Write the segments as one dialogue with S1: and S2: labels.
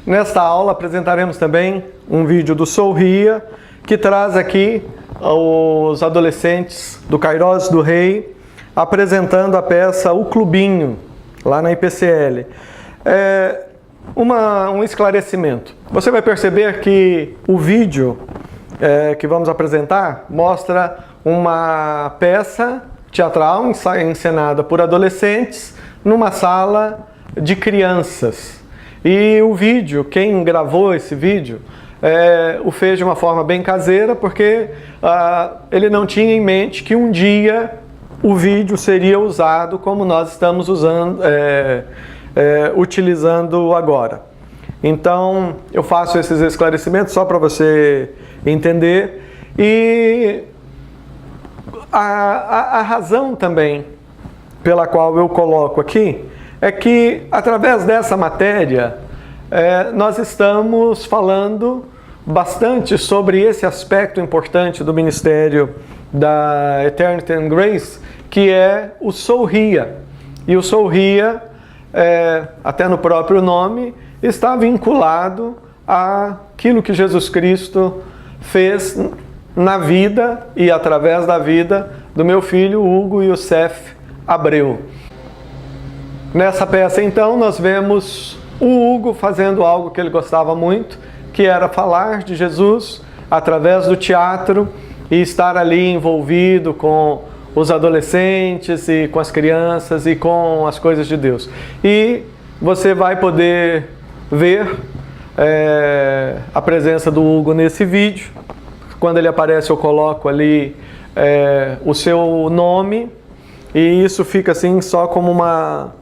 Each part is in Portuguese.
S1: Nesta aula apresentaremos também um vídeo do Sorria, que traz aqui os adolescentes do Kairós do Rei, apresentando a peça O Clubinho, lá na IPCL. Um esclarecimento. Você vai perceber que o vídeo que vamos apresentar mostra uma peça teatral encenada por adolescentes numa sala de crianças. E o vídeo, quem gravou esse vídeo, o fez de uma forma bem caseira, porque ele não tinha em mente que um dia o vídeo seria usado como nós estamos utilizando agora. Então, eu faço esses esclarecimentos só para você entender. E a razão também pela qual eu coloco aqui é que, através dessa matéria, nós estamos falando bastante sobre esse aspecto importante do ministério da Eternity and Grace, que é o Sorria. E o Sorria, até no próprio nome, está vinculado àquilo que Jesus Cristo fez na vida e através da vida do meu filho Hugo Youssef Abreu. Nessa peça, então, nós vemos o Hugo fazendo algo que ele gostava muito, que era falar de Jesus através do teatro e estar ali envolvido com os adolescentes e com as crianças e com as coisas de Deus. E você vai poder ver a presença do Hugo nesse vídeo. Quando ele aparece, eu coloco ali o seu nome, e isso fica assim só como uma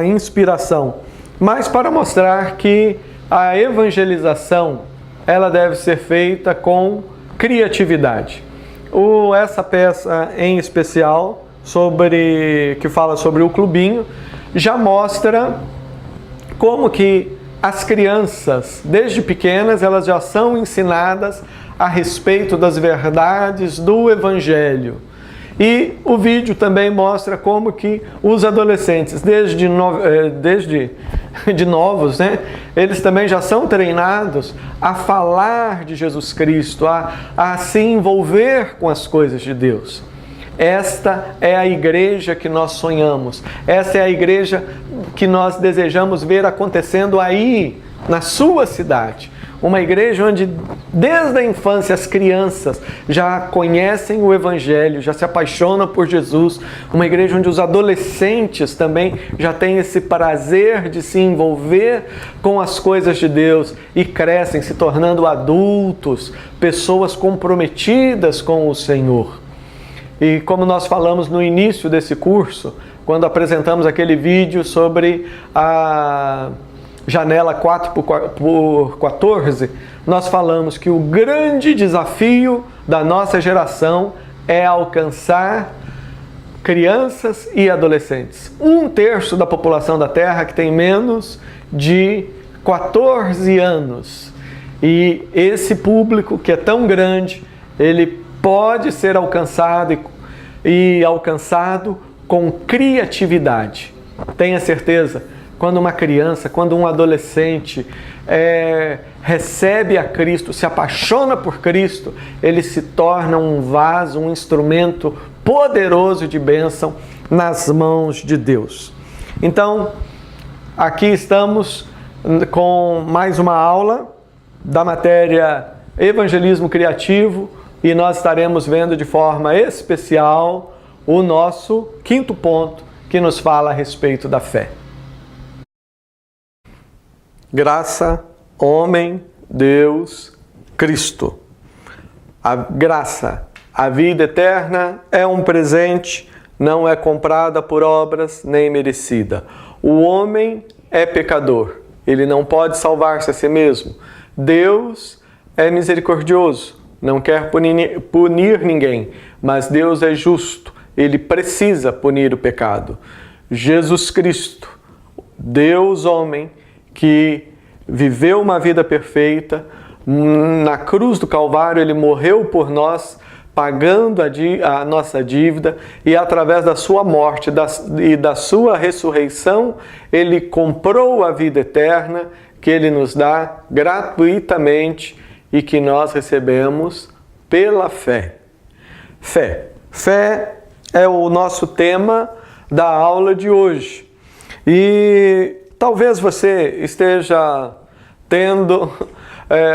S1: inspiração, mas para mostrar que a evangelização ela deve ser feita com criatividade. Essa peça em especial, que fala sobre o clubinho, já mostra como que as crianças, desde pequenas, elas já são ensinadas a respeito das verdades do Evangelho. E o vídeo também mostra como que os adolescentes, desde novos, né, eles também já são treinados a falar de Jesus Cristo, a se envolver com as coisas de Deus. Esta é a igreja que nós sonhamos. Esta é a igreja que nós desejamos ver acontecendo aí, na sua cidade. Uma igreja onde, desde a infância, as crianças já conhecem o Evangelho, já se apaixonam por Jesus. Uma igreja onde os adolescentes também já têm esse prazer de se envolver com as coisas de Deus e crescem, se tornando adultos, pessoas comprometidas com o Senhor. E como nós falamos no início desse curso, quando apresentamos aquele vídeo sobre a janela 4x14, nós falamos que o grande desafio da nossa geração é alcançar crianças e adolescentes. 1/3 da população da Terra que tem menos de 14 anos. E esse público que é tão grande, ele pode ser alcançado e alcançado com criatividade. Tenha certeza, quando uma criança, quando um adolescente recebe a Cristo, se apaixona por Cristo, ele se torna um vaso, um instrumento poderoso de bênção nas mãos de Deus. Então, aqui estamos com mais uma aula da matéria Evangelismo Criativo, e nós estaremos vendo de forma especial o nosso 5º ponto, que nos fala a respeito da fé. Graça, homem, Deus, Cristo. A graça, a vida eterna, é um presente, não é comprada por obras nem merecida. O homem é pecador, ele não pode salvar-se a si mesmo. Deus é misericordioso, não quer punir ninguém, mas Deus é justo, ele precisa punir o pecado. Jesus Cristo, Deus homem, que viveu uma vida perfeita, na cruz do Calvário ele morreu por nós, pagando a nossa dívida, e através da sua morte e da sua ressurreição, ele comprou a vida eterna, que Ele nos dá gratuitamente e que nós recebemos pela fé. Fé. Fé é o nosso tema da aula de hoje. E talvez você esteja tendo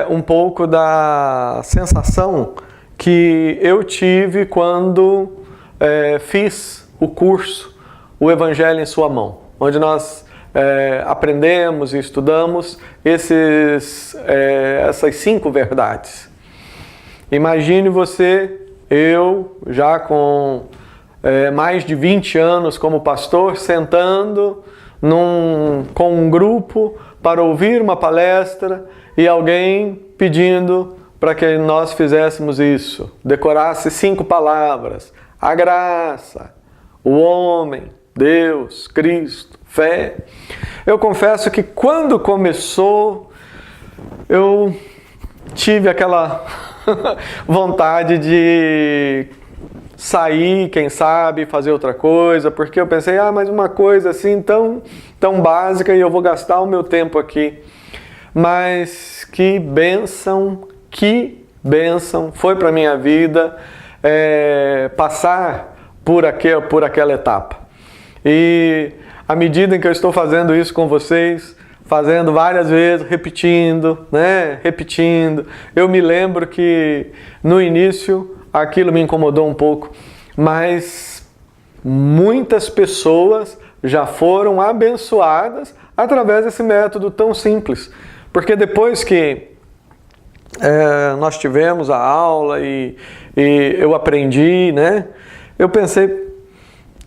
S1: um pouco da sensação que eu tive quando fiz o curso O Evangelho em Sua Mão, onde nós aprendemos e estudamos essas 5 verdades. Imagine você, eu já com mais de 20 anos como pastor, sentando com um grupo para ouvir uma palestra e alguém pedindo para que nós fizéssemos isso. Decorasse 5 palavras: a graça, o homem, Deus, Cristo, fé. Eu confesso que quando começou, eu tive aquela vontade de sair, quem sabe, fazer outra coisa, porque eu pensei, mas uma coisa assim tão básica e eu vou gastar o meu tempo aqui. Mas que bênção foi para a minha vida passar por aquela etapa. E à medida em que eu estou fazendo isso com vocês, fazendo várias vezes, repetindo, eu me lembro que no início aquilo me incomodou um pouco, mas muitas pessoas já foram abençoadas através desse método tão simples. Porque depois que nós tivemos a aula e eu aprendi, eu pensei,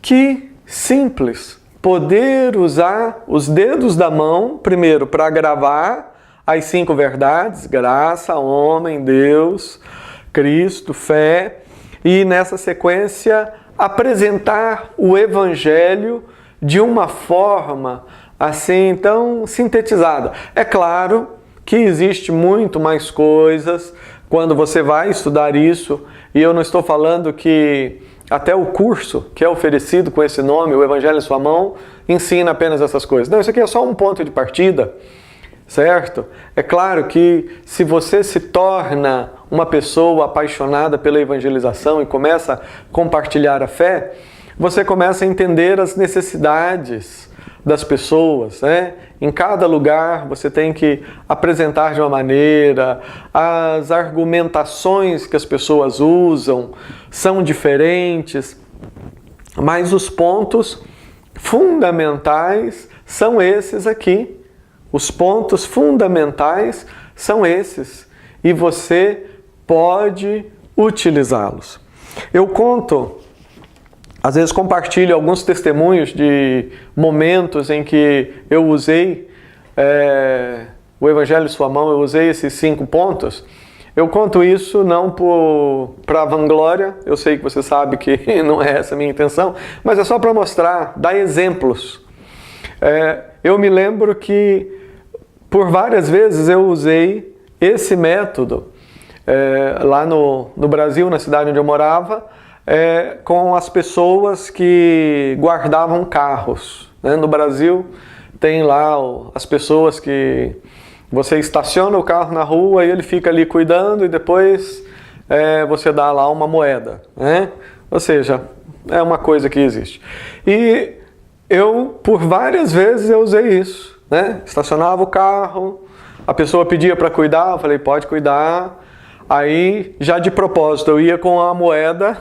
S1: que simples poder usar os dedos da mão, primeiro, para gravar as 5 verdades: graça, homem, Deus, Cristo, fé, e nessa sequência apresentar o Evangelho de uma forma assim tão sintetizada. É claro que existe muito mais coisas quando você vai estudar isso, e eu não estou falando que até o curso que é oferecido com esse nome, o Evangelho em Sua Mão, ensina apenas essas coisas. Não, isso aqui é só um ponto de partida, certo? É claro que se você se torna uma pessoa apaixonada pela evangelização e começa a compartilhar a fé, você começa a entender as necessidades das pessoas, Em cada lugar você tem que apresentar de uma maneira, as argumentações que as pessoas usam são diferentes, mas os pontos fundamentais são esses aqui. Os pontos fundamentais são esses e você pode utilizá-los. Eu conto, às vezes compartilho alguns testemunhos de momentos em que eu usei o Evangelho em Sua Mão, eu usei esses 5 pontos. Eu conto isso não para vanglória, eu sei que você sabe que não é essa a minha intenção, mas é só para mostrar, dar exemplos. Eu me lembro que por várias vezes eu usei esse método lá no Brasil, na cidade onde eu morava, com as pessoas que guardavam carros. No Brasil tem lá as pessoas que você estaciona o carro na rua e ele fica ali cuidando e depois você dá lá uma moeda. Ou seja, é uma coisa que existe. E eu, por várias vezes, eu usei isso. Estacionava o carro, a pessoa pedia para cuidar, eu falei, pode cuidar. Aí, já de propósito, eu ia com a moeda,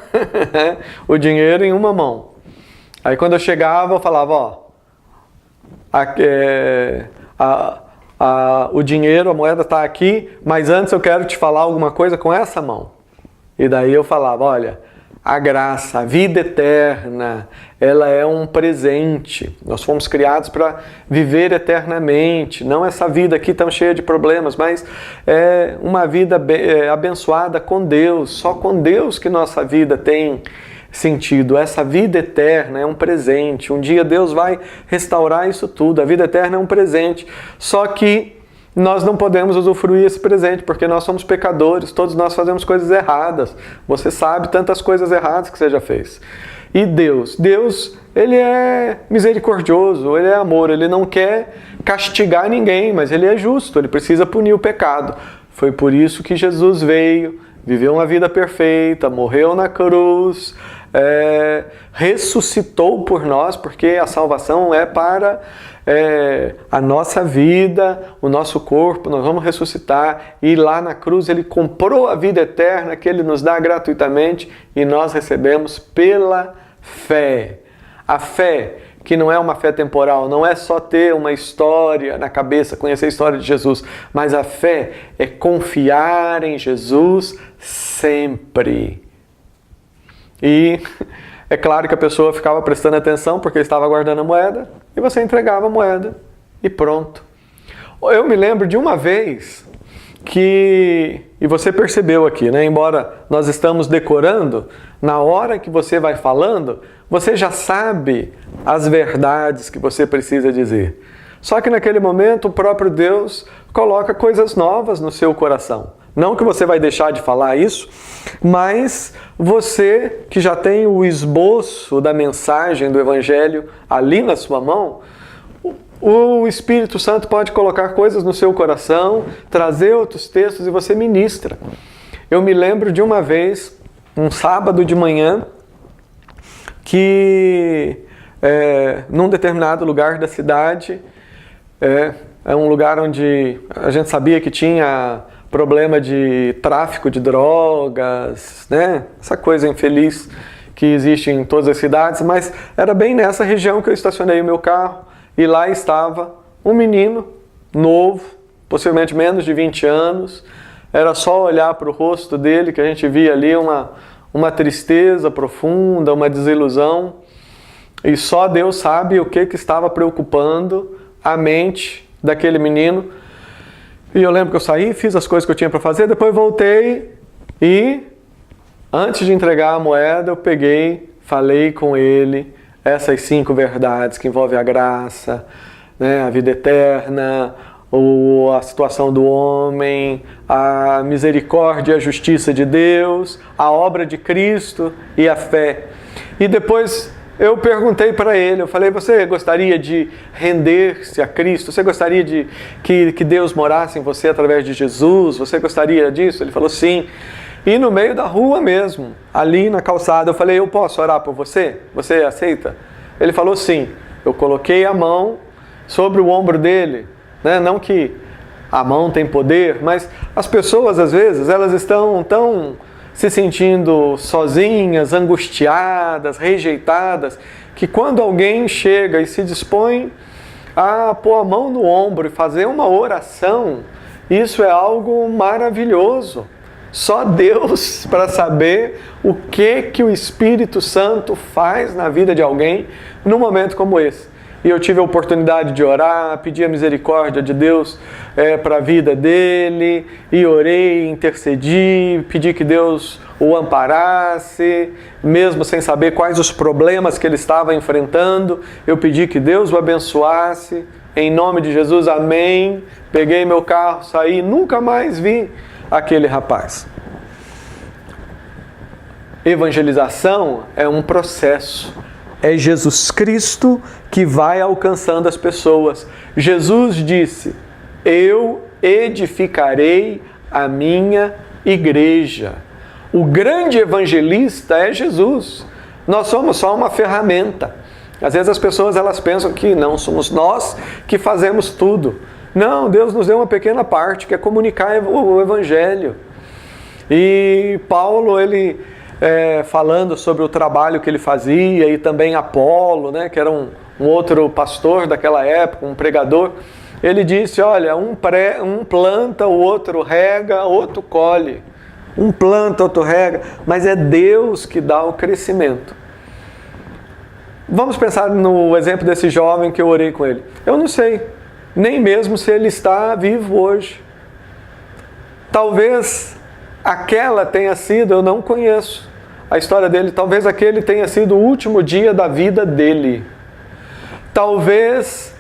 S1: o dinheiro em uma mão. Aí quando eu chegava, eu falava, o dinheiro, a moeda está aqui, mas antes eu quero te falar alguma coisa com essa mão. E daí eu falava, olha, a graça, a vida eterna, ela é um presente. Nós fomos criados para viver eternamente, não essa vida aqui tão cheia de problemas, mas é uma vida abençoada com Deus. Só com Deus que nossa vida tem sentido. Essa vida eterna é um presente. Um dia Deus vai restaurar isso tudo. A vida eterna é um presente. Só que nós não podemos usufruir esse presente, porque nós somos pecadores, todos nós fazemos coisas erradas. Você sabe tantas coisas erradas que você já fez. E Deus, ele é misericordioso, ele é amor, ele não quer castigar ninguém, mas ele é justo, ele precisa punir o pecado. Foi por isso que Jesus veio, viveu uma vida perfeita, morreu na cruz, ressuscitou por nós, porque a salvação é para a nossa vida, o nosso corpo, nós vamos ressuscitar, e lá na cruz ele comprou a vida eterna que ele nos dá gratuitamente e nós recebemos pela fé. A fé, que não é uma fé temporal, não é só ter uma história na cabeça, conhecer a história de Jesus, mas a fé é confiar em Jesus sempre. E é claro que a pessoa ficava prestando atenção porque estava guardando a moeda, e você entregava a moeda e pronto. Eu me lembro de uma vez que, e você percebeu aqui, né? Embora nós estamos decorando, na hora que você vai falando, você já sabe as verdades que você precisa dizer. Só que naquele momento o próprio Deus coloca coisas novas no seu coração. Não que você vai deixar de falar isso, mas você que já tem o esboço da mensagem do Evangelho ali na sua mão, o Espírito Santo pode colocar coisas no seu coração, trazer outros textos e você ministra. Eu me lembro de uma vez, um sábado de manhã, que num determinado lugar da cidade, é um lugar onde a gente sabia que tinha problema de tráfico de drogas, né? Essa coisa infeliz que existe em todas as cidades, mas era bem nessa região que eu estacionei o meu carro e lá estava um menino novo, possivelmente menos de 20 anos, era só olhar para o rosto dele que a gente via ali uma tristeza profunda, uma desilusão, e só Deus sabe o que estava preocupando a mente daquele menino. E eu lembro que eu saí, fiz as coisas que eu tinha para fazer, depois voltei e, antes de entregar a moeda, eu peguei, falei com ele essas 5 verdades que envolvem a graça, né, a vida eterna, a situação do homem, a misericórdia e a justiça de Deus, a obra de Cristo e a fé. E depois eu perguntei para ele, eu falei, você gostaria de render-se a Cristo? Você gostaria de que Deus morasse em você através de Jesus? Você gostaria disso? Ele falou sim. E no meio da rua mesmo, ali na calçada, eu falei, eu posso orar por você? Você aceita? Ele falou sim. Eu coloquei a mão sobre o ombro dele, né? Não que a mão tem poder, mas as pessoas às vezes, elas estão tão se sentindo sozinhas, angustiadas, rejeitadas, que quando alguém chega e se dispõe a pôr a mão no ombro e fazer uma oração, isso é algo maravilhoso. Só Deus para saber o que o Espírito Santo faz na vida de alguém num momento como esse. E eu tive a oportunidade de orar, pedir a misericórdia de Deus para a vida dele, e orei, intercedi, pedi que Deus o amparasse, mesmo sem saber quais os problemas que ele estava enfrentando, eu pedi que Deus o abençoasse, em nome de Jesus, amém. Peguei meu carro, saí, nunca mais vi aquele rapaz. Evangelização é um processo. É Jesus Cristo que vai alcançando as pessoas. Jesus disse, eu edificarei a minha igreja. O grande evangelista é Jesus. Nós somos só uma ferramenta. Às vezes as pessoas elas pensam que não somos nós que fazemos tudo. Não, Deus nos deu uma pequena parte, que é comunicar o evangelho. E Paulo, ele falando sobre o trabalho que ele fazia, e também Apolo, né, que era um outro pastor daquela época, um pregador, ele disse, olha, um planta, o outro rega, outro colhe. Um planta, outro rega, mas é Deus que dá o crescimento. Vamos pensar no exemplo desse jovem que eu orei com ele. Eu não sei, nem mesmo se ele está vivo hoje. Talvez aquela tenha sido, eu não conheço a história dele, talvez aquele tenha sido o último dia da vida dele. Talvez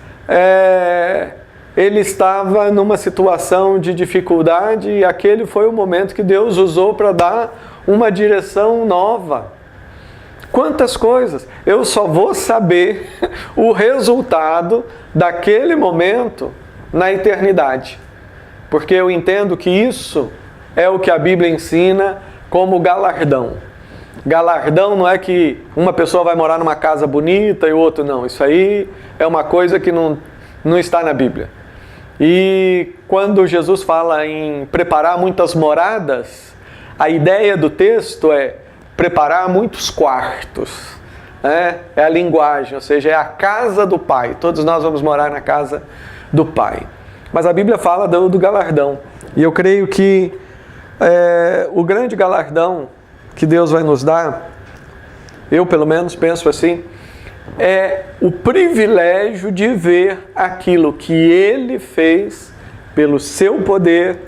S1: ele estava numa situação de dificuldade e aquele foi o momento que Deus usou para dar uma direção nova. quantas coisas. Eu só vou saber o resultado daquele momento na eternidade. Porque eu entendo que isso é o que a Bíblia ensina como galardão. Galardão não é que uma pessoa vai morar numa casa bonita e o outro não. Isso aí é uma coisa que não está na Bíblia. E quando Jesus fala em preparar muitas moradas, a ideia do texto é preparar muitos quartos. Né? É a linguagem, ou seja, é a casa do Pai. Todos nós vamos morar na casa do Pai. Mas a Bíblia fala do galardão. E eu creio que o grande galardão que Deus vai nos dar, eu pelo menos penso assim, é o privilégio de ver aquilo que Ele fez pelo seu poder,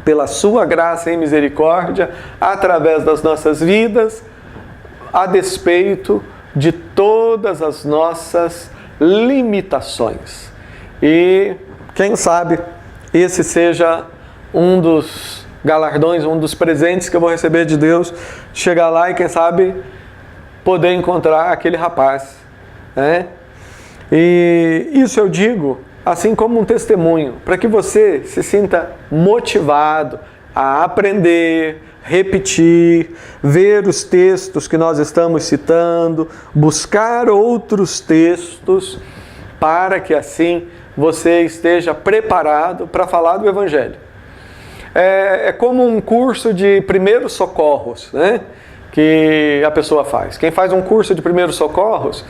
S1: pela sua graça e misericórdia, através das nossas vidas, a despeito de todas as nossas limitações. E quem sabe esse seja um dos galardões, um dos presentes que eu vou receber de Deus, chegar lá e quem sabe poder encontrar aquele rapaz, né? E isso eu digo assim como um testemunho, para que você se sinta motivado a aprender, repetir, ver os textos que nós estamos citando, buscar outros textos, para que assim você esteja preparado para falar do Evangelho. É como um curso de primeiros socorros, né, que a pessoa faz. Quem faz um curso de primeiros socorros,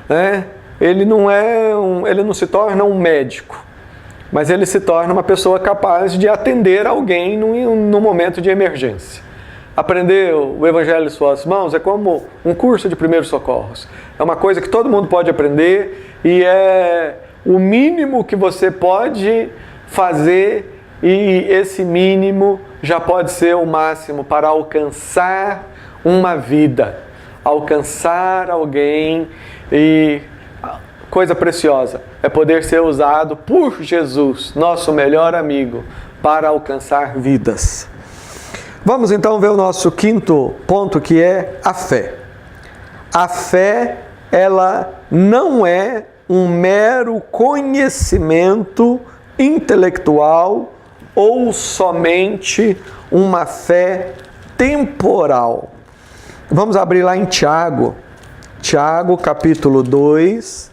S1: né, ele não se torna um médico, mas ele se torna uma pessoa capaz de atender alguém num momento de emergência. Aprender o Evangelho em suas mãos é como um curso de primeiros socorros. É uma coisa que todo mundo pode aprender e é o mínimo que você pode fazer, e esse mínimo já pode ser o máximo para alcançar uma vida, alcançar alguém. E coisa preciosa é poder ser usado por Jesus, nosso melhor amigo, para alcançar vidas. Vamos então ver o nosso quinto ponto, que é a fé. A fé, ela não é um mero conhecimento intelectual ou somente uma fé temporal. Vamos abrir lá em Tiago. Tiago, capítulo 2.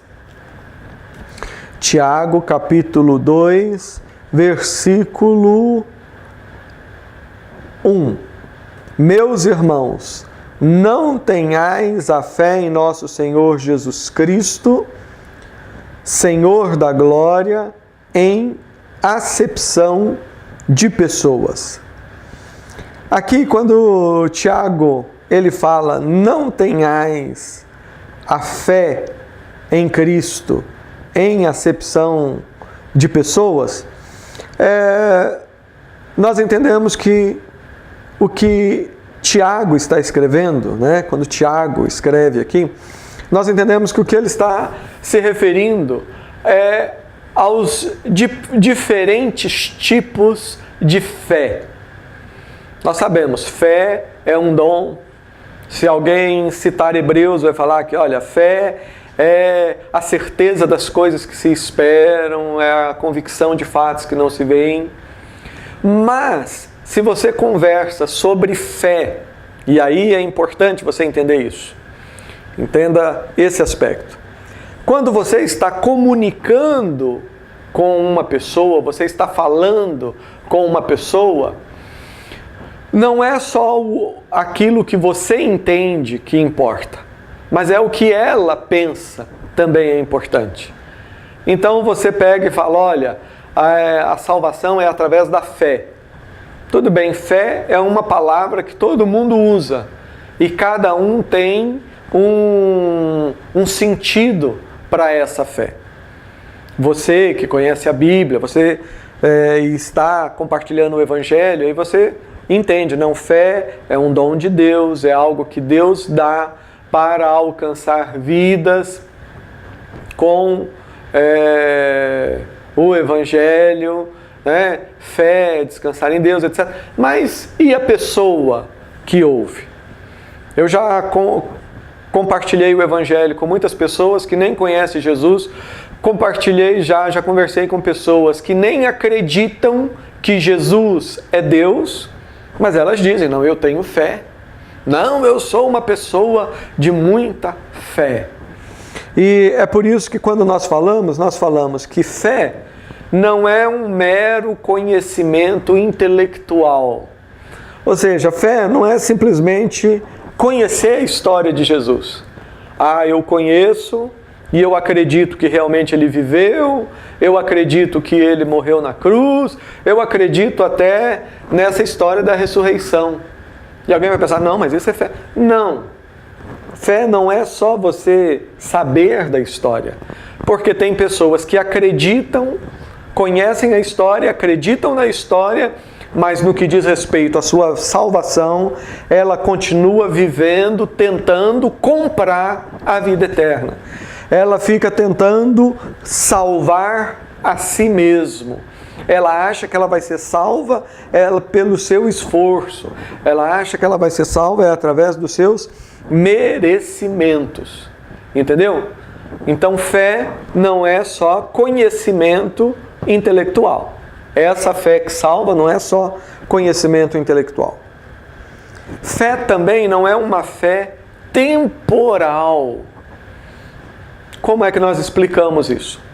S1: Tiago, capítulo 2, versículo 1. Meus irmãos, não tenhais a fé em nosso Senhor Jesus Cristo, Senhor da glória, em acepção de pessoas. Aqui, quando Tiago ele fala, não tenhais a fé em Cristo, em acepção de pessoas, nós entendemos que o que Tiago está escrevendo, né? Quando Tiago escreve aqui, nós entendemos que o que ele está se referindo é aos diferentes tipos de fé. Nós sabemos, fé é um dom. Se alguém citar Hebreus, vai falar que, olha, fé é a certeza das coisas que se esperam, é a convicção de fatos que não se veem. Mas, se você conversa sobre fé, e aí é importante você entender isso, entenda esse aspecto. Quando você está comunicando com uma pessoa, você está falando com uma pessoa, não é só aquilo que você entende que importa, mas é o que ela pensa também é importante. Então você pega e fala, olha, a salvação é através da fé. Tudo bem, fé é uma palavra que todo mundo usa e cada um tem um sentido para essa fé. Você que conhece a Bíblia, você está compartilhando o Evangelho, aí você entende, não, fé é um dom de Deus, é algo que Deus dá para alcançar vidas com o Evangelho, né? Fé, descansar em Deus, etc. Mas e a pessoa que ouve? Eu já compartilhei o Evangelho com muitas pessoas que nem conhecem Jesus, compartilhei já conversei com pessoas que nem acreditam que Jesus é Deus, mas elas dizem, não, eu tenho fé. Não, eu sou uma pessoa de muita fé. E é por isso que quando nós falamos que fé não é um mero conhecimento intelectual. Ou seja, fé não é simplesmente conhecer a história de Jesus. Ah, eu conheço e eu acredito que realmente ele viveu, eu acredito que ele morreu na cruz, eu acredito até nessa história da ressurreição. E alguém vai pensar, não, mas isso é fé. Não. Fé não é só você saber da história. Porque tem pessoas que acreditam, conhecem a história, acreditam na história, mas no que diz respeito à sua salvação, ela continua vivendo, tentando comprar a vida eterna. Ela fica tentando salvar a si mesmo. Ela acha que ela vai ser salva pelo seu esforço. Ela acha que ela vai ser salva através dos seus merecimentos. Entendeu? Então, fé não é só conhecimento intelectual. Essa fé que salva não é só conhecimento intelectual. Fé também não é uma fé temporal. Como é que nós explicamos isso?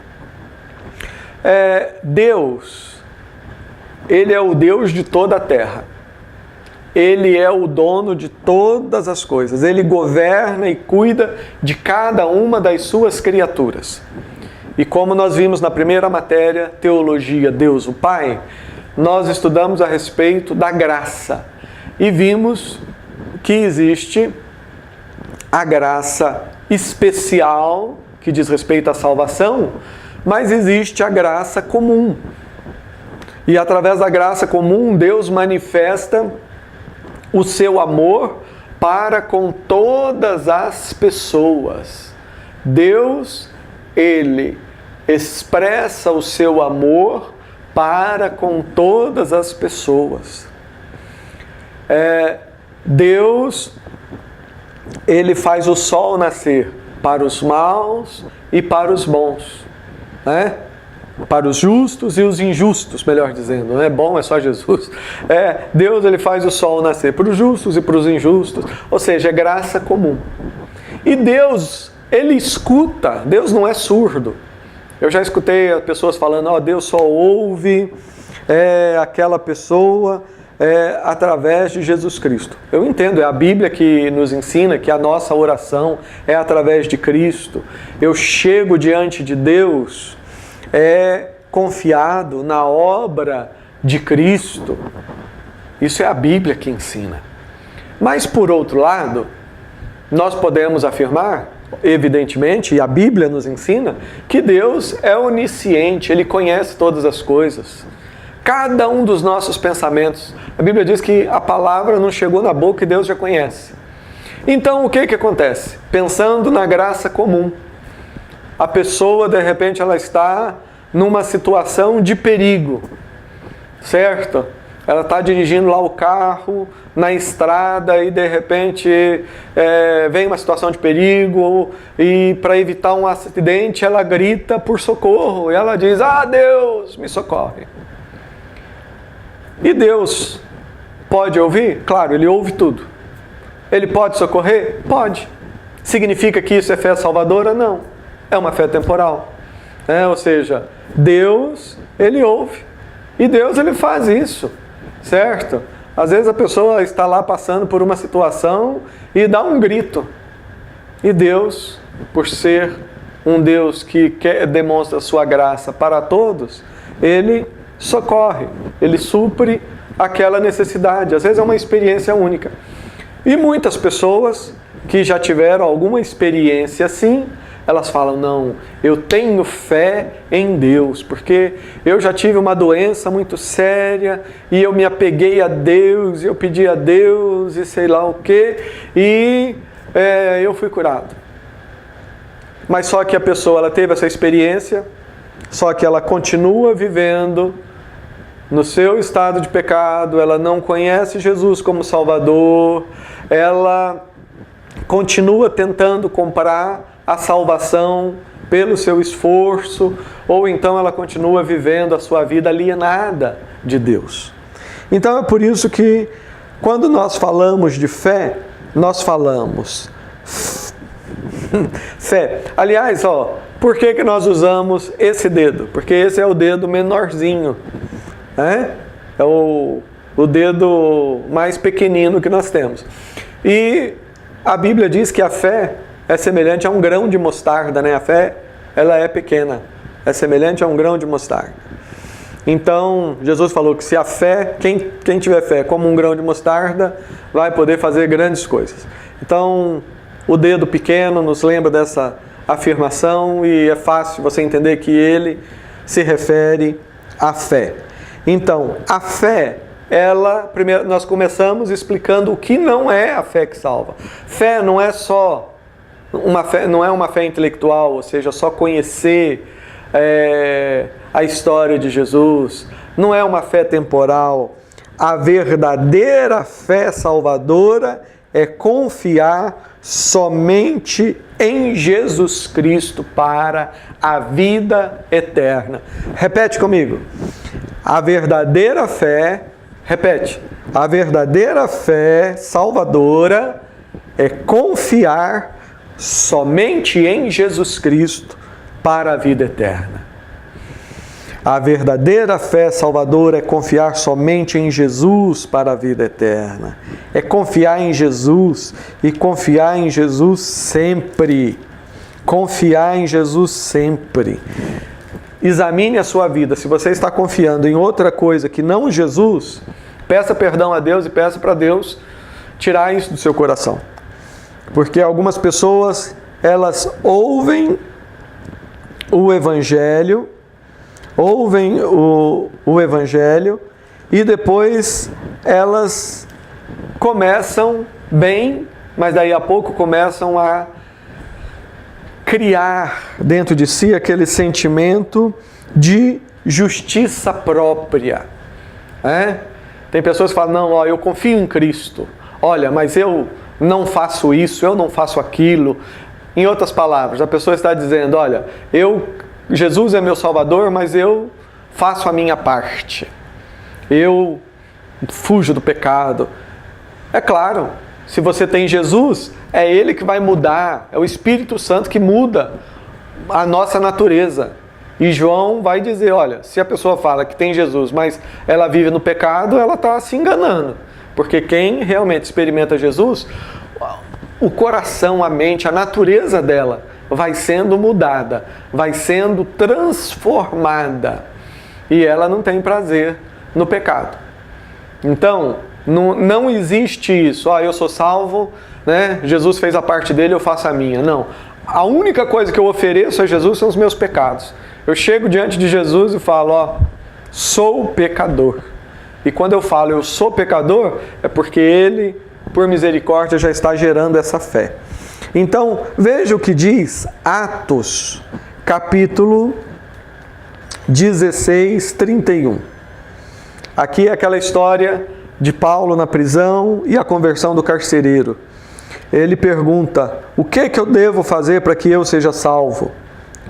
S1: Deus, Ele é o Deus de toda a terra. Ele é o dono de todas as coisas. Ele governa e cuida de cada uma das suas criaturas. E como nós vimos na primeira matéria, Teologia, Deus o Pai, nós estudamos a respeito da graça. E vimos que existe a graça especial, que diz respeito à salvação, mas existe a graça comum. E através da graça comum, Deus manifesta o seu amor para com todas as pessoas. Deus, Ele expressa o seu amor para com todas as pessoas. Deus, Ele faz o sol nascer para os maus e para os bons, né? Para os justos e os injustos, melhor dizendo, não é bom, é só Jesus. Deus, Ele faz o sol nascer para os justos e para os injustos, ou seja, é graça comum. E Deus, Ele escuta, Deus não é surdo. Eu já escutei pessoas falando, Deus só ouve aquela pessoa através de Jesus Cristo. Eu entendo, é a Bíblia que nos ensina que a nossa oração é através de Cristo. Eu chego diante de Deus confiado na obra de Cristo. Isso é a Bíblia que ensina. Mas, por outro lado, nós podemos afirmar, evidentemente, e a Bíblia nos ensina, que Deus é onisciente, Ele conhece todas as coisas. Cada um dos nossos pensamentos. A Bíblia diz que a palavra não chegou na boca e Deus já conhece. Então, o que acontece? Pensando na graça comum. A pessoa, de repente, ela está numa situação de perigo, certo? Ela está dirigindo lá o carro na estrada e, de repente, vem uma situação de perigo e, para evitar um acidente, ela grita por socorro. E ela diz, Deus, me socorre. E Deus pode ouvir? Claro, Ele ouve tudo. Ele pode socorrer? Pode. Significa que isso é fé salvadora? Não. É uma fé temporal. Ou seja, Deus, Ele ouve. E Deus, Ele faz isso. Certo? Às vezes a pessoa está lá passando por uma situação e dá um grito. E Deus, por ser um Deus que demonstra a sua graça para todos, Ele socorre, Ele supre aquela necessidade. Às vezes é uma experiência única. E muitas pessoas que já tiveram alguma experiência assim, elas falam, não, eu tenho fé em Deus, porque eu já tive uma doença muito séria e eu me apeguei a Deus, e eu pedi a Deus e sei lá o quê, e eu fui curado. Mas só que a pessoa, ela teve essa experiência, só que ela continua vivendo no seu estado de pecado, ela não conhece Jesus como Salvador, ela continua tentando comprar a salvação pelo seu esforço, ou então ela continua vivendo a sua vida alienada de Deus. Então é por isso que quando nós falamos de fé, nós falamos fé. Aliás, por que nós usamos esse dedo? Porque esse é o dedo menorzinho, né? É o dedo mais pequenino que nós temos. E a Bíblia diz que a fé é semelhante a um grão de mostarda, né? A fé, ela é pequena, é semelhante a um grão de mostarda. Então, Jesus falou que se a fé, quem tiver fé como um grão de mostarda, vai poder fazer grandes coisas. Então, o dedo pequeno nos lembra dessa afirmação e é fácil você entender que ele se refere à fé. Então, a fé, primeiro nós começamos explicando o que não é a fé que salva. Fé não é só não é uma fé intelectual, ou seja, só conhecer a história de Jesus, não é uma fé temporal. A verdadeira fé salvadora é confiar somente em Jesus Cristo para a vida eterna. Repete comigo. A verdadeira fé, a verdadeira fé salvadora é confiar somente em Jesus Cristo para a vida eterna. A verdadeira fé salvadora é confiar somente em Jesus para a vida eterna. É confiar em Jesus e confiar em Jesus sempre. Confiar em Jesus sempre. Examine a sua vida. Se você está confiando em outra coisa que não Jesus, peça perdão a Deus e peça para Deus tirar isso do seu coração. Porque algumas pessoas, elas ouvem o Evangelho, e depois elas começam bem, mas daí a pouco começam a criar dentro de si aquele sentimento de justiça própria. Tem pessoas que falam, não, eu confio em Cristo, olha, mas eu não faço isso, eu não faço aquilo. Em outras palavras, a pessoa está dizendo, olha, Jesus é meu Salvador, mas eu faço a minha parte. Eu fujo do pecado. É claro, se você tem Jesus, é Ele que vai mudar, é o Espírito Santo que muda a nossa natureza. E João vai dizer, olha, se a pessoa fala que tem Jesus, mas ela vive no pecado, ela está se enganando. Porque quem realmente experimenta Jesus, o coração, a mente, a natureza dela vai sendo mudada, vai sendo transformada. E ela não tem prazer no pecado. Então, não existe isso. Eu sou salvo, né? Jesus fez a parte dele, eu faço a minha. Não. A única coisa que eu ofereço a Jesus são os meus pecados. Eu chego diante de Jesus e falo, sou pecador. E quando eu falo eu sou pecador, é porque Ele, por misericórdia, já está gerando essa fé. Então, veja o que diz Atos, capítulo 16, 31. Aqui é aquela história de Paulo na prisão e a conversão do carcereiro. Ele pergunta, o que eu devo fazer para que eu seja salvo?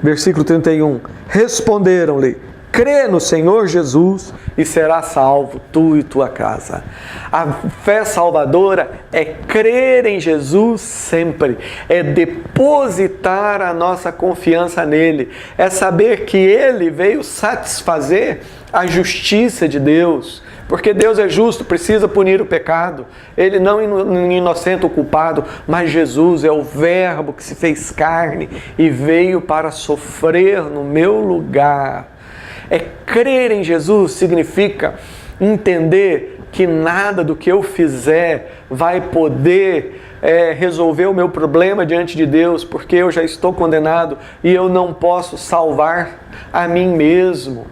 S1: Versículo 31. Responderam-lhe, crê no Senhor Jesus e será salvo, tu e tua casa. A fé salvadora é crer em Jesus sempre, é depositar a nossa confiança nele, é saber que ele veio satisfazer a justiça de Deus, porque Deus é justo, precisa punir o pecado. Ele não inocenta o culpado, mas Jesus é o Verbo que se fez carne e veio para sofrer no meu lugar. Crer em Jesus significa entender que nada do que eu fizer vai poder resolver o meu problema diante de Deus, porque eu já estou condenado e eu não posso salvar a mim mesmo.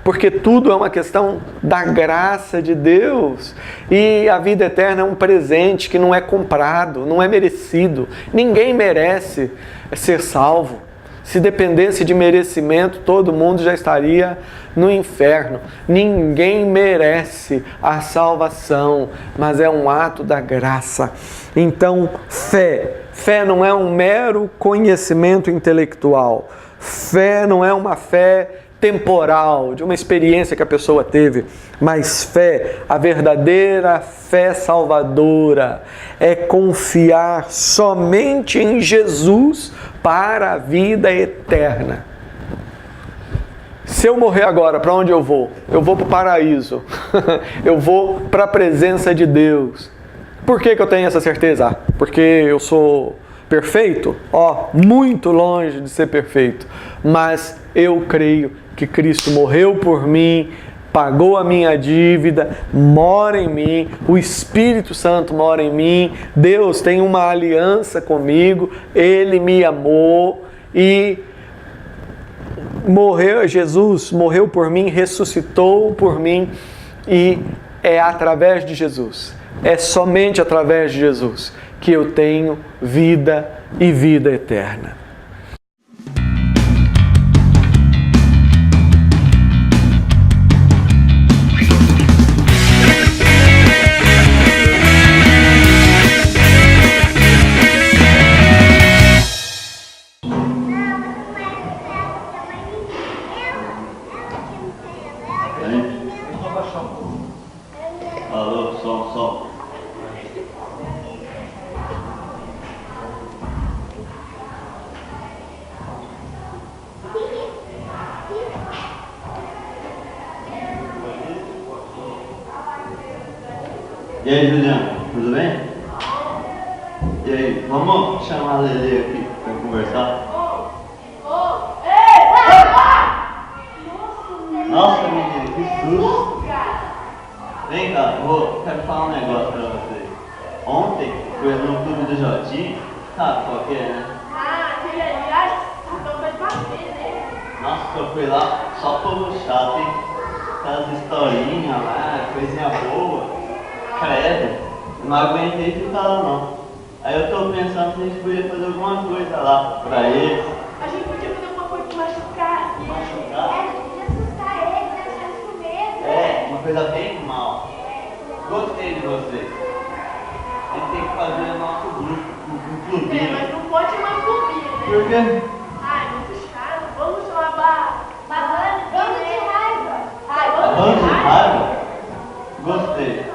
S1: Porque tudo é uma questão da graça de Deus. E a vida eterna é um presente que não é comprado, não é merecido. Ninguém merece ser salvo. Se dependesse de merecimento, todo mundo já estaria no inferno. Ninguém merece a salvação, mas é um ato da graça. Então, fé não é um mero conhecimento intelectual. Fé não é uma fé temporal, de uma experiência que a pessoa teve, mas fé, a verdadeira fé salvadora, é confiar somente em Jesus para a vida eterna. Se eu morrer agora, para onde eu vou? Eu vou para o paraíso. Eu vou para a presença de Deus. Por que eu tenho essa certeza? Porque eu sou perfeito? Muito longe de ser perfeito. Mas eu creio que Cristo morreu por mim, pagou a minha dívida, mora em mim, o Espírito Santo mora em mim, Deus tem uma aliança comigo, Ele me amou e Jesus morreu por mim, ressuscitou por mim, e é através de Jesus, é somente através de Jesus que eu tenho vida e vida eterna.
S2: Alô, som. E aí, Juliano, tudo bem? E aí, vamos chamar a Lele aqui para conversar? Nossa, menina, que susto! Vem cá, quero falar um negócio pra vocês. Ontem, fui no clube do Jotinho, sabe qual que é, né?
S3: Aquele ali, então vai bater, né?
S2: Nossa, eu fui lá, só povo chato, hein? Aquelas historinhas lá, coisinha boa. Credo, não aguentei ficar lá não. Aí eu tô pensando se a gente podia fazer alguma coisa lá pra eles.
S3: A gente podia fazer alguma coisa pra machucar.
S2: Machucar?
S3: Podia assustar eles, deixar eles com medo.
S2: É, uma coisa bem mal. Gostei de vocês. A gente tem que fazer o nosso grupo, um clubinho.
S3: Mas não pode ir mais clubinho, né?
S2: Por quê?
S3: Muito chato. Vamos chamar banda de raiva.
S2: Banda de raiva? Gostei.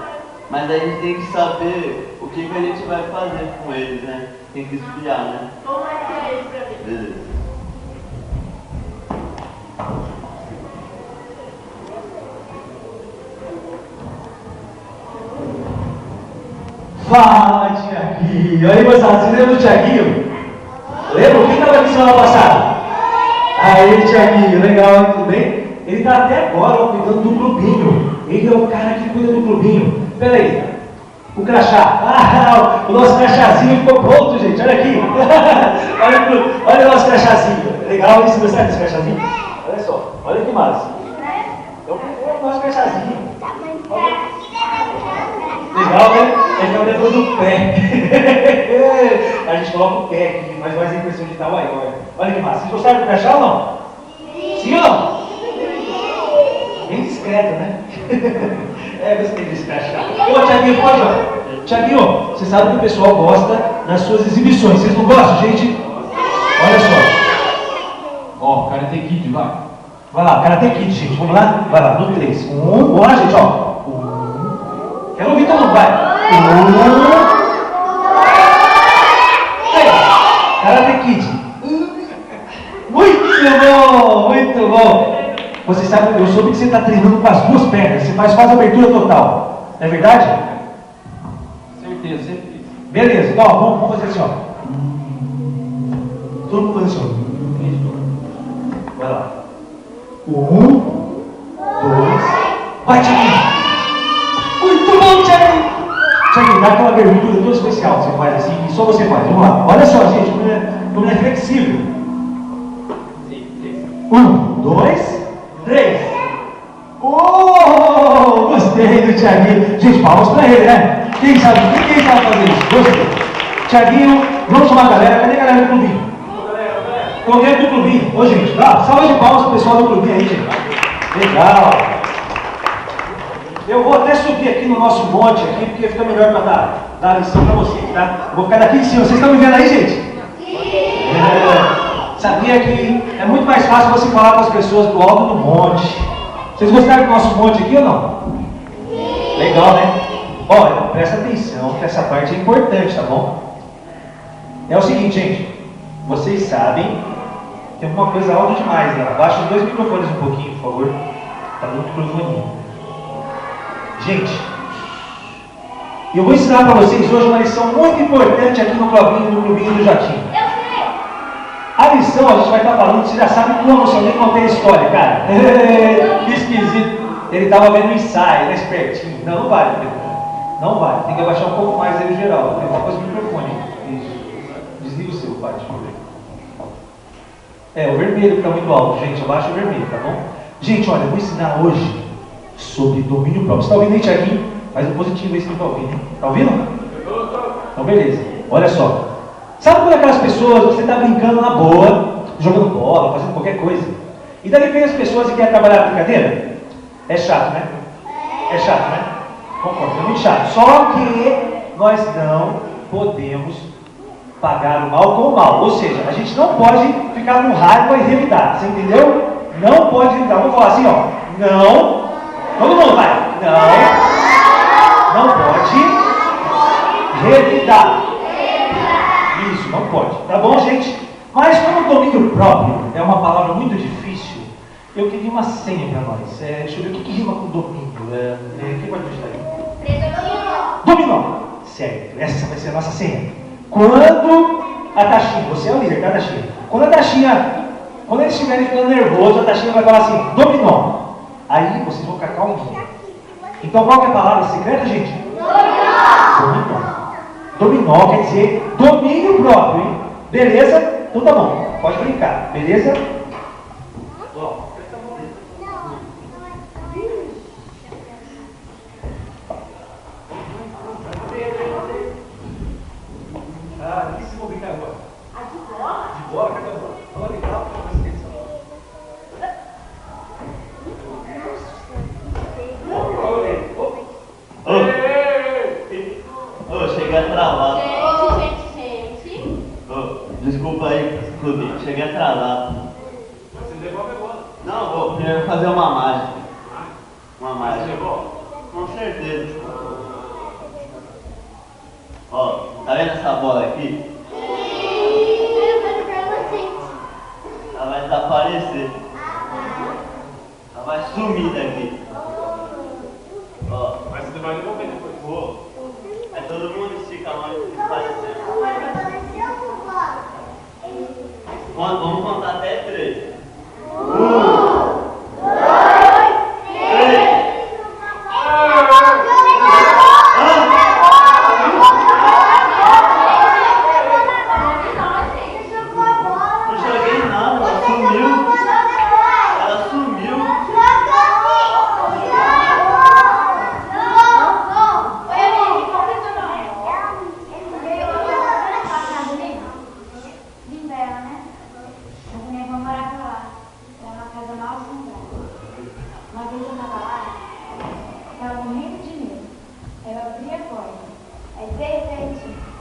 S2: Mas a gente tem que saber o que a gente vai fazer com eles, né? Tem que espiar, né?
S3: Vamos lá tirar eles pra mim.
S2: Beleza.
S4: Fala, Tiaguinho! Aí, moçada, você lembra do Tiaguinho? Lembra? Quem estava aqui semana passada? Aí, Tiaguinho, legal, hein? Tudo bem? Ele está até agora cuidando do clubinho. Ele é o cara que cuida do clubinho. Peraí, o crachá. O nosso crachazinho ficou pronto, gente. Olha aqui. olha o nosso crachazinho. Legal isso, gostaram desse crachazinho? Olha só, olha que massa. É o nosso crachazinho. Legal, né? Ele está depois do pé. A gente coloca o pé aqui, mas faz a impressão de tal maior. Olha que massa. Vocês gostaram do crachá ou não? Sim ou não? Bem discreto, né? Gostei desse crachá. Ô, Tiaguinho, pode olhar. Tiaguinho, você sabe que o pessoal gosta das suas exibições. Vocês não gostam, gente? Olha só. Ó, Karate Kid, vai. Vai lá, Karate Kid, gente. Vamos lá? Vai lá, no 3. Vamos lá, gente, ó. Quero ouvir todo mundo, vai. 3. Karate Kid. Muito bom, muito bom. Você sabe, eu soube que você está treinando com as duas pernas. Você faz quase a abertura total. Não é verdade?
S5: Certeza.
S4: Beleza, então ó, vamos fazer assim, ó. Todo mundo faz assim, ó. Vai lá. 1, 2, vai, Tiaguinho! Muito bom, Tiaguinho! Tiaguinho, dá aquela abertura toda especial que você faz assim, e só você faz. Vamos lá. Olha só, gente, como é flexível. 1, 2, 3. Oh, gostei do Tiaguinho. Gente, palmas pra ele, né? Quem sabe fazer isso? Gostei. Tiaguinho, vamos chamar a galera. Cadê a galera do clubinho? Estão dentro do clubinho. Ô, gente, dá salva de palmas pro pessoal do clubinho aí, gente. Legal. Eu vou até subir aqui no nosso monte aqui, porque fica melhor para dar a lição para vocês, tá? Eu vou ficar daqui de cima. Vocês estão me vendo aí, gente? Sabia que é muito mais fácil você falar com as pessoas do alto do monte. Vocês gostaram do nosso monte aqui ou não? Legal, né? Olha, presta atenção que essa parte é importante, tá bom? É o seguinte, gente. Vocês sabem, tem uma coisa alta demais lá. Abaixa os dois microfones um pouquinho, por favor. Tá muito microfoninho. Gente, eu vou ensinar para vocês hoje uma lição muito importante aqui no clubinho do Jatinho. A lição a gente vai estar falando, você já sabe como, se eu nem contei a história, cara. Que esquisito. Ele estava vendo um ensaio, né, espertinho. Não, não vale, Pedro. Não vale. Tem que abaixar um pouco mais ele geral. Tem uma coisa no microfone. Isso. Desliga o seu, pai, deixa eu ver. É, o vermelho que está muito alto, gente. Abaixa o vermelho, tá bom? Gente, olha, eu vou ensinar hoje sobre domínio próprio. Você está ouvindo aí, Thiaguinho? Faz um positivo aí se não está ouvindo, hein? Está ouvindo? Então, beleza. Olha só. Sabe quando aquelas pessoas, você está brincando na boa, jogando bola, fazendo qualquer coisa, e daí vem as pessoas e querem trabalhar na brincadeira? É chato, né? É chato, né? Concordo, é muito chato. Só que nós não podemos pagar o mal com o mal. Ou seja, a gente não pode ficar com raiva e revidar. Você entendeu? Não pode revidar. Vamos falar assim, ó. Não. Todo mundo vai. Não. Não pode revidar. Isso, não pode. Tá bom, gente? Mas como domínio próprio é uma palavra muito difícil, eu queria uma senha para nós. Deixa eu ver o que rima com domínio. Quem pode me ajudar aí? Dominó. Certo. Essa vai ser a nossa senha. Quando a Taxinha, você é o líder, tá, Taxinha? Quando eles estiverem ficando nervosos, a Taxinha vai falar assim, dominó. Aí vocês vão ficar calminhos. Então qual que é a palavra secreta, gente? Dominó. Dominó quer dizer domínio próprio, hein? Beleza? Então tá bom, pode brincar, beleza? O que vocês vão brincar agora?
S3: De bola?
S4: De bola? Cadê a bola? Olha legal, presta atenção.
S2: Ô, cheguei atrasado.
S3: Gente.
S2: Ô, desculpa aí, clube, cheguei atrasado.
S5: Mas você devolve a bola.
S2: Não, vou primeiro fazer uma mágica. Uma
S5: Você
S2: mágica.
S5: devolve?
S2: Com certeza. Ó, tá vendo essa bola aqui? Ela vai desaparecer. Ela vai sumir daqui. Ó,
S5: Mas você vai devolver depois.
S2: vou. Aí todo mundo estica a mão e desaparecer. Vamos contar até 3. 1, 2, 3. Não joguei nada, ela sumiu. Ela sumiu.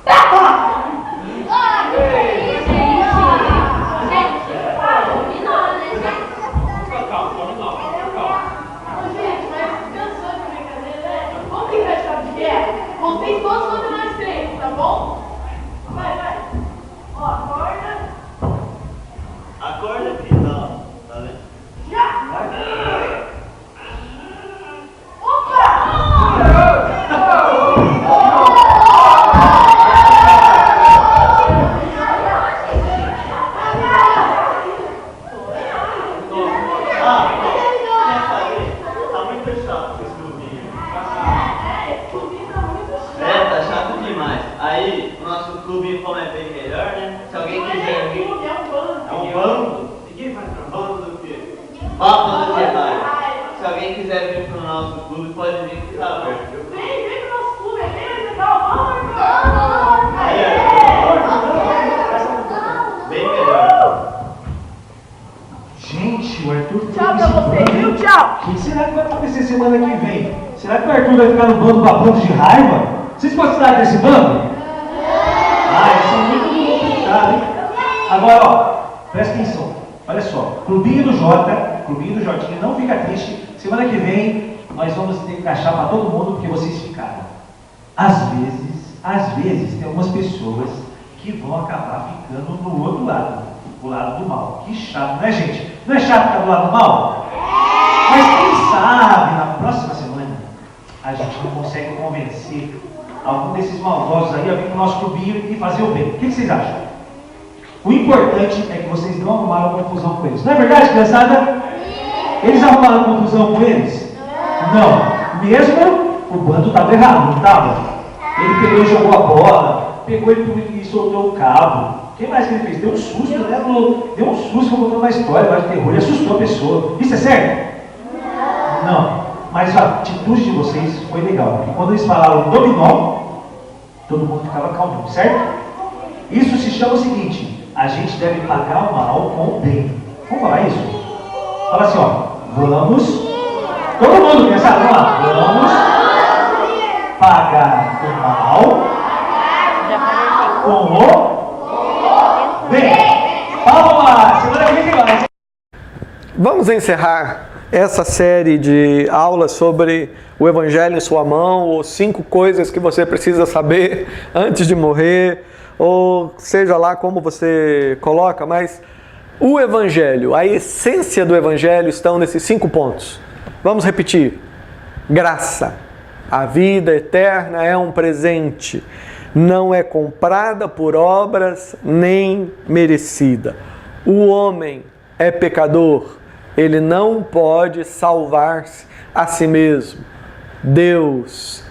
S5: Calma, calma.
S3: Vocês todos contra nós 3, tá bom? Vai. Ó, acorda.
S2: Acorda aqui, tá vendo?
S3: Já! Opa!
S2: Tá muito chato esse clubinho.
S3: Clubinho tá muito chato.
S2: Tá chato demais. Aí, o nosso clube, como é bem melhor, né? Se alguém quiser vir.
S3: É um bando.
S2: É um bando?
S5: Ninguém vai entrar.
S2: Bando do quê? Bando do Jedi. Se alguém quiser vir pro nosso clube, pode vir que tá aberto.
S3: Vem pro nosso clube, é bem legal. Vamos,
S2: Aí, bem melhor.
S4: Ixi, o Arthur foi
S3: Tchau pra
S4: esse
S3: você,
S4: bando.
S3: viu? Tchau.
S4: O que será que vai acontecer semana que vem? Será que o Arthur vai ficar no bando babando de raiva? Vocês gostaram desse bando? Ah, eles são muito complicados, hein? Agora, ó, presta atenção. Olha só, Clubinho do Jotinha, não fica triste. Semana que vem nós vamos ter que encaixar para todo mundo porque vocês ficaram. Às vezes tem algumas pessoas que vão acabar ficando no outro lado, o lado do mal. Que chato, né, gente? Não é chato ficar do lado do mal? Mas quem sabe na próxima semana a gente não consegue convencer algum desses maldosos aí a vir para o nosso clubinho e fazer o bem. O que vocês acham? O importante é que vocês não arrumaram confusão com eles. Não é verdade, criançada? Eles arrumaram confusão com eles? Não. Mesmo o bando estava errado, não estava? Ele pegou e jogou a bola, pegou e soltou o cabo. O que mais que ele fez? Deu um susto, né? Deu um susto contando uma história lá de terror. Ele assustou a pessoa. Isso é certo? Não. Mas a atitude de vocês foi legal. Porque quando eles falaram dominó, todo mundo ficava calmo, certo? Isso se chama o seguinte: a gente deve pagar o mal com o bem. Vamos falar isso? Fala assim, ó. Vamos. Todo mundo pensa, vamos lá. Vamos pagar o mal com o bem. Vamos lá. Semana que vem tem mais.
S1: Vamos encerrar essa série de aulas sobre o Evangelho em sua mão, ou 5 coisas que você precisa saber antes de morrer, ou seja lá como você coloca, mas o Evangelho, a essência do Evangelho estão nesses 5 pontos. Vamos repetir. Graça. A vida eterna é um presente. Não é comprada por obras nem merecida. O homem é pecador. Ele não pode salvar-se a si mesmo. Deus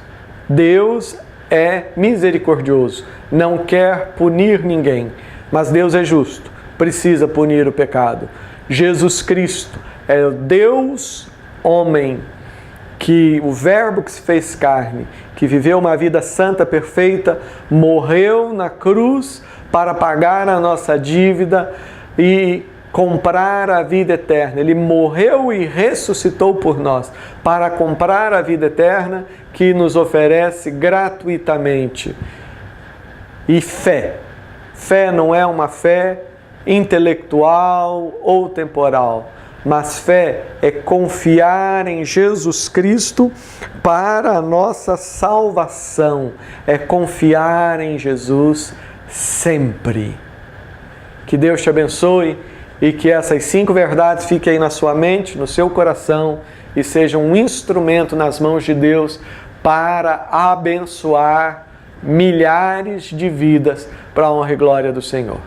S1: é misericordioso, não quer punir ninguém, mas Deus é justo, precisa punir o pecado. Jesus Cristo é o Deus homem, que o Verbo que se fez carne, que viveu uma vida santa, perfeita, morreu na cruz para pagar a nossa dívida e comprar a vida eterna. Ele morreu e ressuscitou por nós para comprar a vida eterna que nos oferece gratuitamente. E fé. Fé não é uma fé intelectual ou temporal, mas fé é confiar em Jesus Cristo para a nossa salvação. É confiar em Jesus sempre. Que Deus te abençoe e que essas 5 verdades fiquem aí na sua mente, no seu coração e sejam um instrumento nas mãos de Deus para abençoar milhares de vidas para a honra e glória do Senhor.